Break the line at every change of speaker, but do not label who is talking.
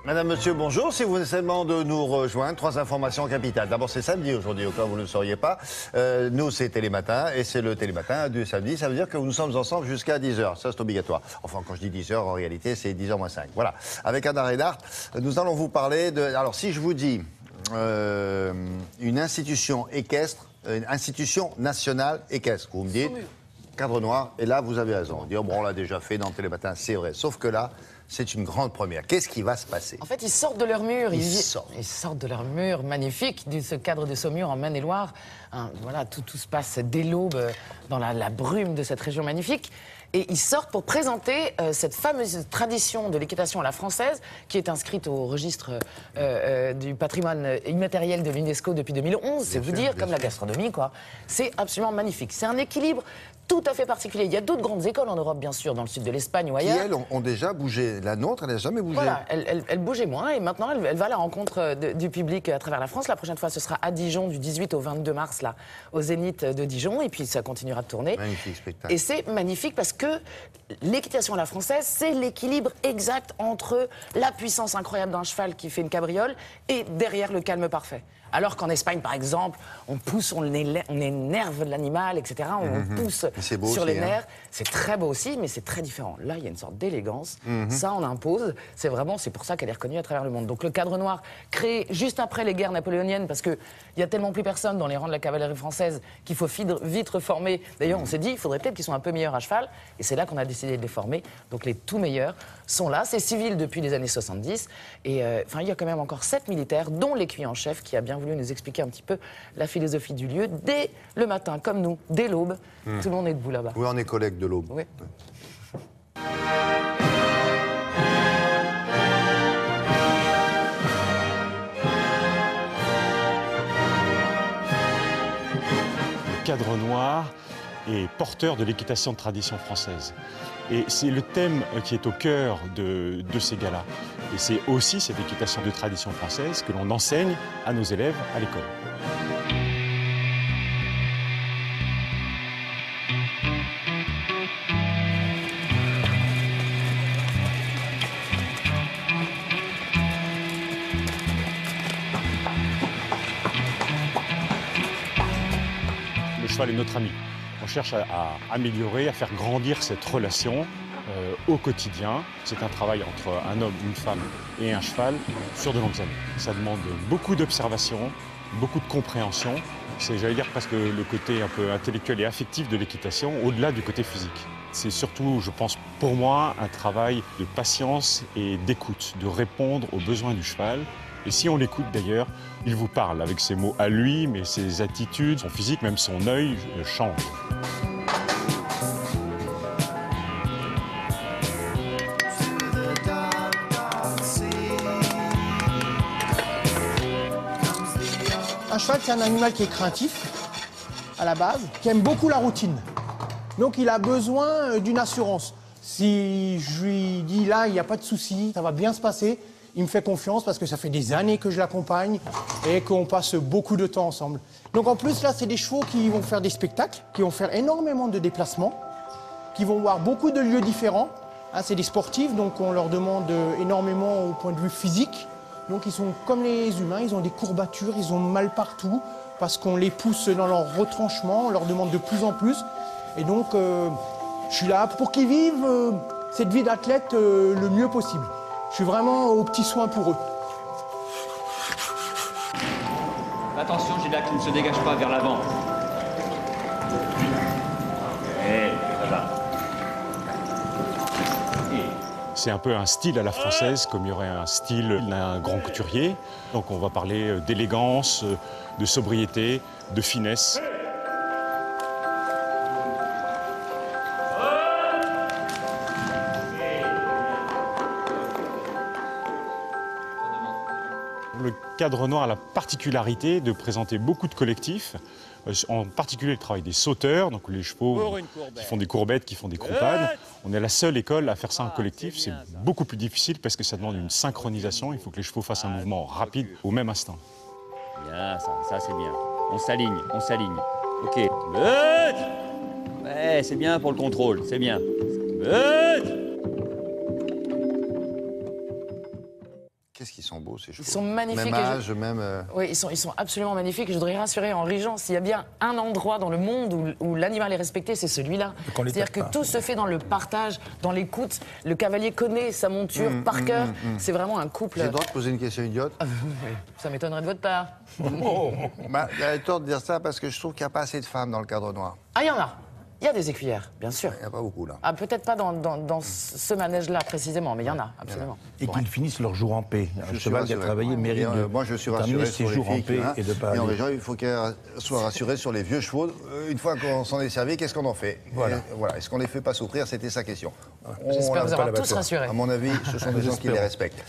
Madame, monsieur, bonjour. Si vous venez seulement de nous rejoindre, 3 informations capitales. D'abord, c'est samedi aujourd'hui, au cas où vous ne le sauriez pas. Nous, c'est Télématin, et c'est le Télématin du samedi. Ça veut dire que nous sommes ensemble jusqu'à 10h. Ça, c'est obligatoire. Enfin, quand je dis 10h, en réalité, c'est 10h moins 5. Voilà. Avec Anna Reinhardt, nous allons vous parler de... Alors, si je vous dis une institution équestre, une institution nationale équestre, vous me dites... Cadre noir, et là, vous avez raison. Dire, bon, on l'a déjà fait dans Télématin, c'est vrai. Sauf que là, c'est une grande première. Qu'est-ce qui va se passer?
En fait, ils sortent de leur mur.
Ils
sortent de leur mur magnifique, de ce cadre de Saumur en Maine-et-Loire. Hein, voilà, tout se passe dès l'aube dans la brume de cette région magnifique. Et ils sortent pour présenter cette fameuse tradition de l'équitation à la française qui est inscrite au registre du patrimoine immatériel de l'UNESCO depuis 2011. C'est vous dire, comme la gastronomie, quoi. C'est absolument magnifique. C'est un équilibre tout à fait particulier. Il y a d'autres grandes écoles en Europe, bien sûr, dans le sud de l'Espagne ou ailleurs.
Qui, elles, ont déjà bougé. La nôtre, elle n'a jamais bougé.
Voilà, elle bougeait moins et maintenant, elle va à la rencontre du public à travers la France. La prochaine fois, ce sera à Dijon, du 18 au 22 mars, là, au Zénith de Dijon. Et puis, ça continuera de tourner.
Magnifique spectacle.
Et c'est magnifique parce que l'équitation à la française, c'est l'équilibre exact entre la puissance incroyable d'un cheval qui fait une cabriole et derrière le calme parfait. Alors qu'en Espagne, par exemple, on pousse, on énerve l'animal, etc. On pousse sur les nerfs. C'est très beau aussi, mais c'est très différent. Là, il y a une sorte d'élégance. Ça, on impose. C'est pour ça qu'elle est reconnue à travers le monde. Donc le cadre noir, créé juste après les guerres napoléoniennes, parce qu'il y a tellement plus personne dans les rangs de la cavalerie française qu'il faut vite reformer. D'ailleurs, on s'est dit, il faudrait peut-être qu'ils soient un peu meilleurs à cheval. Et c'est là qu'on a décidé de les former. Donc les tout meilleurs sont là. C'est civil depuis les années 70. Et il y a quand même encore 7 militaires, dont l'écuyer en chef, qui a bien voulu nous expliquer un petit peu la philosophie du lieu. Dès le matin, comme nous, dès l'aube, tout le monde est debout là-bas.
Oui, on est collègues de l'aube.
Oui.
Le cadre noir est porteur de l'équitation de tradition française. Et c'est le thème qui est au cœur de ces galas. Et c'est aussi cette équitation de tradition française que l'on enseigne à nos élèves à l'école. Le cheval est notre ami. On cherche à améliorer, à faire grandir cette relation au quotidien. C'est un travail entre un homme, une femme et un cheval sur de longues années. Ça demande beaucoup d'observation, beaucoup de compréhension. C'est, j'allais dire, presque le côté un peu intellectuel et affectif de l'équitation, au-delà du côté physique. C'est surtout, je pense, pour moi, un travail de patience et d'écoute, de répondre aux besoins du cheval. Et si on l'écoute d'ailleurs, il vous parle avec ses mots à lui, mais ses attitudes, son physique, même son œil changent.
Un cheval, c'est un animal qui est craintif, à la base, qui aime beaucoup la routine. Donc il a besoin d'une assurance. Si je lui dis là, il n'y a pas de souci, ça va bien se passer, il me fait confiance parce que ça fait des années que je l'accompagne et qu'on passe beaucoup de temps ensemble. Donc en plus, là, c'est des chevaux qui vont faire des spectacles, qui vont faire énormément de déplacements, qui vont voir beaucoup de lieux différents. Hein, c'est des sportifs, donc on leur demande énormément au point de vue physique. Donc ils sont comme les humains, ils ont des courbatures, ils ont mal partout parce qu'on les pousse dans leur retranchement, on leur demande de plus en plus. Et donc je suis là pour qu'ils vivent cette vie d'athlète le mieux possible. Je suis vraiment aux petits soins pour eux.
Attention, Gilda, qui ne se dégage pas vers l'avant. Ça va.
C'est un peu un style à la française, comme il y aurait un style d'un grand couturier. Donc on va parler d'élégance, de sobriété, de finesse. Le cadre noir a la particularité de présenter beaucoup de collectifs, en particulier le travail des sauteurs, donc les chevaux qui font des courbettes, qui font des croupades. On est la seule école à faire ça en collectif. C'est beaucoup plus difficile parce que ça demande une synchronisation. Il faut que les chevaux fassent un mouvement rapide au même instant.
Bien, ça c'est bien. On s'aligne, on s'aligne. Ok. Ouais, c'est bien pour le contrôle, c'est bien.
qu'est-ce qu'ils sont beaux ces chevaux.
Ils sont magnifiques.
Même âge, même...
Oui, ils sont absolument magnifiques. Je voudrais rassurer Henri Jean, s'il y a bien un endroit dans le monde où l'animal est respecté, c'est celui-là. C'est-à-dire que tout se fait dans le partage, dans l'écoute. Le cavalier connaît sa monture par cœur. C'est vraiment un couple.
J'ai le droit de poser une question idiote?
Ça m'étonnerait de votre part.
Bah, j'avais tort de dire ça parce que je trouve qu'il n'y a pas assez de femmes dans le cadre noir.
Ah, il y en a. Il y a des écuyères, bien sûr.
Il n'y a pas beaucoup, là.
Ah, peut-être pas dans ce manège-là précisément, mais il y en a, absolument.
Et qu'ils finissent leur jour en paix. Un
Je suis
cheval qui a
rassuré.
travaillé mérite de
Moi, je suis
terminer
rassuré
ses
sur les
jours en
filles
paix
qu'il a.
et de pas
Et en
aller-
région, il faut qu'elles soient rassurées sur les vieux chevaux. Une fois qu'on s'en est servi, qu'est-ce qu'on en fait?
Voilà.
Voilà. Est-ce qu'on les fait pas souffrir? C'était sa question.
J'espère vous
pas
avoir tous
l'abattoir.
rassurés.
À mon avis, ce sont des gens qui les respectent.